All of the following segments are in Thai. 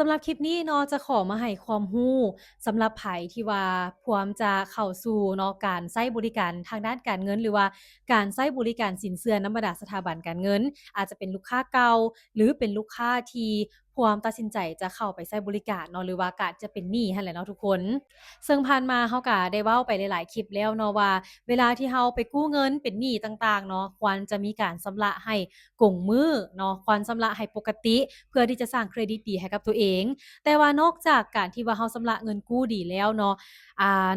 สำหรับคลิปนี้เนาะจะขอมาให้ความรู้สำหรับไผที่ว่าพร้อมจะเข้าสู่เนาะการใช้บริการทางด้านการเงินหรือว่าการใช้บริการสินเชื่อนำบรรดาสถาบันการเงินอาจจะเป็นลูกค้าเก่าหรือเป็นลูกค้าที่พร้อมตัดสินใจจะเข้าไปใช้บริการเนาะหรือว่าก็อาจจะเป็นหนี้หั้นแหละเนาะทุกคนซึ่งผ่านมาเราก็ได้เว้าไปหลายๆคลิปแล้วเนาะว่าเวลาที่เราไปกู้เงินเป็นหนี้ต่างๆเนาะควรจะมีการชำระให้กงมือเนาะควรชำระให้ปกติเพื่อที่จะสร้างเครดิตดีให้กับตัวเอง แต่ว่านอกจากการที่ว่าเราชำระเงินกู้ดีแล้วเนาะ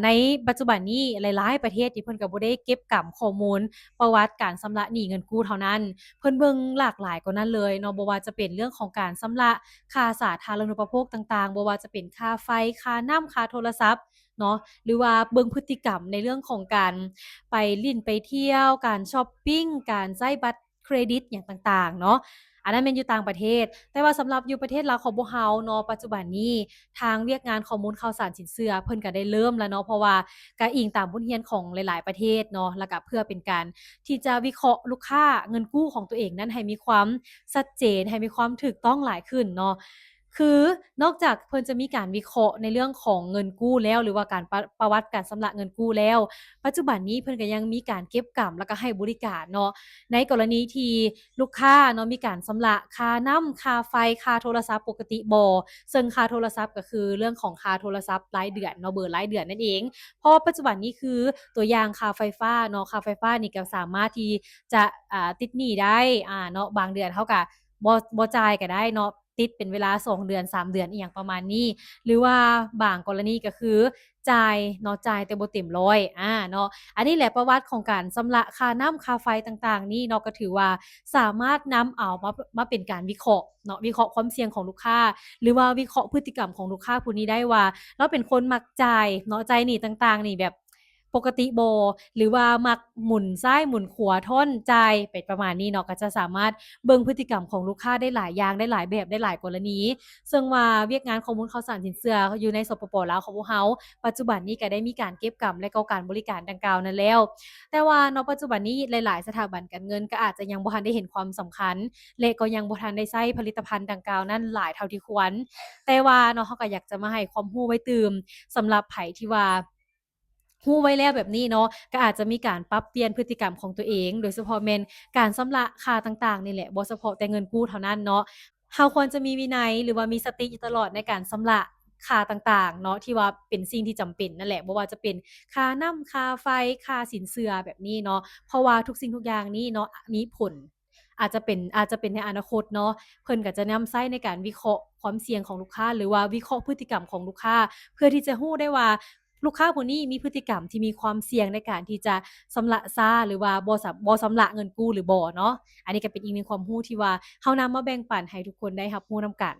ในปัจจุบันนี้หลายๆประเทศที่เพิ่นก็บ่ได้เก็บกำข้อมูลประวัติการชำระหนี้เงินกู้เท่านั้นเพิ่นเบิ่งหลากหลายกว่านั้นเลยเนาะบ่ว่าจะเป็นเรื่องของการชำระค่าสาธารณูปโภคต่างๆบ่ว่าจะเป็นค่าไฟค่าน้ำค่าโทรศัพท์เนาะหรือว่าเบิ่งพฤติกรรมในเรื่องของการไปลิ้นไปเที่ยวการชอปปิงการใช้บัตรเครดิตหยังต่างๆเนาะ อันนั้นแม่นอยู่ต่างประเทศ แต่ว่าสำหรับอยู่ประเทศลาวของพวกเราเนาะปัจจุบันนี้ทางเวียกงานข้อมูลข่าวสารสินเชื่อเพิ่นก็ได้เริ่มแล้วเนาะเพราะว่าก็อิงตามบทเรียนของหลายๆประเทศเนาะแล้วก็เพื่อเป็นการที่จะวิเคราะห์ลูกค้าเงินกู้ของตัวเองนั้นให้มีความชัดเจนให้มีความถูกต้องหลายขึ้นเนาะคือนอกจากเพิ่นจะมีการวิเคราะห์ในเรื่องของเงินกู้แล้วหรือว่าการประวัติการชำระเงินกู้แล้วปัจจุบันนี้เพิ่นก็ยังมีการเก็บกำแล้วก็ให้บริการเนาะ ในกรณีที่ลูกค้าเนาะมีการชำระค่าน้ำค่าไฟค่าโทรศัพท์ปกติบ่ซึ่งค่าโทรศัพท์ก็คือเรื่องของค่าโทรศัพท์รายเดือนเนาะเบิดรายเดือนนั่นเองเพราะว่าปัจจุบันนี้คือตัวอย่างค่าไฟฟ้าเนาะค่าไฟฟ้านี่ก็สามารถที่จะติดหนี้ได้เนาะบางเดือนเราก็บ่จ่ายก็ได้เนาะติดเป็นเวลา2เดือน3เดือนอิหยังประมาณนี้หรือว่าบางกรณีก็คือจ่ายเนาะจ่ายแต่บ่เต็มร้อยเนาะ อันนี้แหละประวัติของการชำระค่าน้ำค่าไฟต่างๆนี่เนาะก็ถือว่าสามารถนำเอามาเป็นการวิเคราะห์เนาะวิเคราะห์ความเสี่ยงของลูกค้าหรือว่าวิเคราะห์พฤติกรรมของลูกค้าผู้นี้ได้ว่าเราเป็นคนมักจ่ายเนาะจ่ายหนี้ต่างๆนี่แบบปกติบ่หรือว่ามักหมุนซ้ายหมุนขวาทนจ่ายไปประมาณนี้เนาะก็จะสามารถเบิ่งพฤติกรรมของลูกค้าได้หลายอย่างได้หลายแบบได้หลายกรณีซึ่งว่าเวียกงานข้อมูลข่าวสารสินเชื่ออยู่ในสปปลาวของพวกเรา ปัจจุบันนี้ก็ได้มีการเก็บกำและก็การบริการดังกล่าวนั้นแล้วแต่ว่าเนาะปัจจุบันนี้หลายๆสถาบันการเงินก็อาจจะยังบ่ทันได้เห็นความสำคัญและก็ยังบ่ทันได้ใช้ผลิตภัณฑ์ดังกล่าวนั้นหลายเท่าที่ควรแต่ว่าเนาะเราก็อยากจะมาให้ความรู้ไว้ตื่มสำหรับไผที่ว่ารู้ไว้แล้วแบบนี้เนาะก็อาจจะมีการปรับเปลี่ยนพฤติกรรมของตัวเองโดยเฉพาะแม่นการชำระค่าต่างๆนี่แหละบ่เฉพาะแต่เงินกู้เท่านั้นเนาะ เราควรจะมีวินัยหรือว่ามีสติอยู่ตลอดในการชำระค่าต่างๆเนาะที่ว่าเป็นสิ่งที่จำเป็นนั่นแหละบ่ว่าจะเป็นค่าน้ำค่าไฟค่าสินเชื่อแบบนี้เนาะเพราะว่าทุกสิ่งทุกอย่างนี้เนาะมีผลอาจจะเป็นในอนาคตเนาะเพิ่นก็จะนำใช้ในการวิเคราะห์ความเสี่ยงของลูกค้าหรือว่าวิเคราะห์พฤติกรรมของลูกค้าเพื่อที่จะรู้ได้ว่าลูกค้าผู้นี้มีพฤติกรรมที่มีความเสี่ยงในการที่จะชำระช้าหรือว่าบ่ชำระเงินกู้หรือบ่เนาะ อันนี้ก็เป็นอีกหนึ่งความรู้ที่ว่าเรานำมาแบ่งปันให้ทุกคนได้รับรู้นำกัน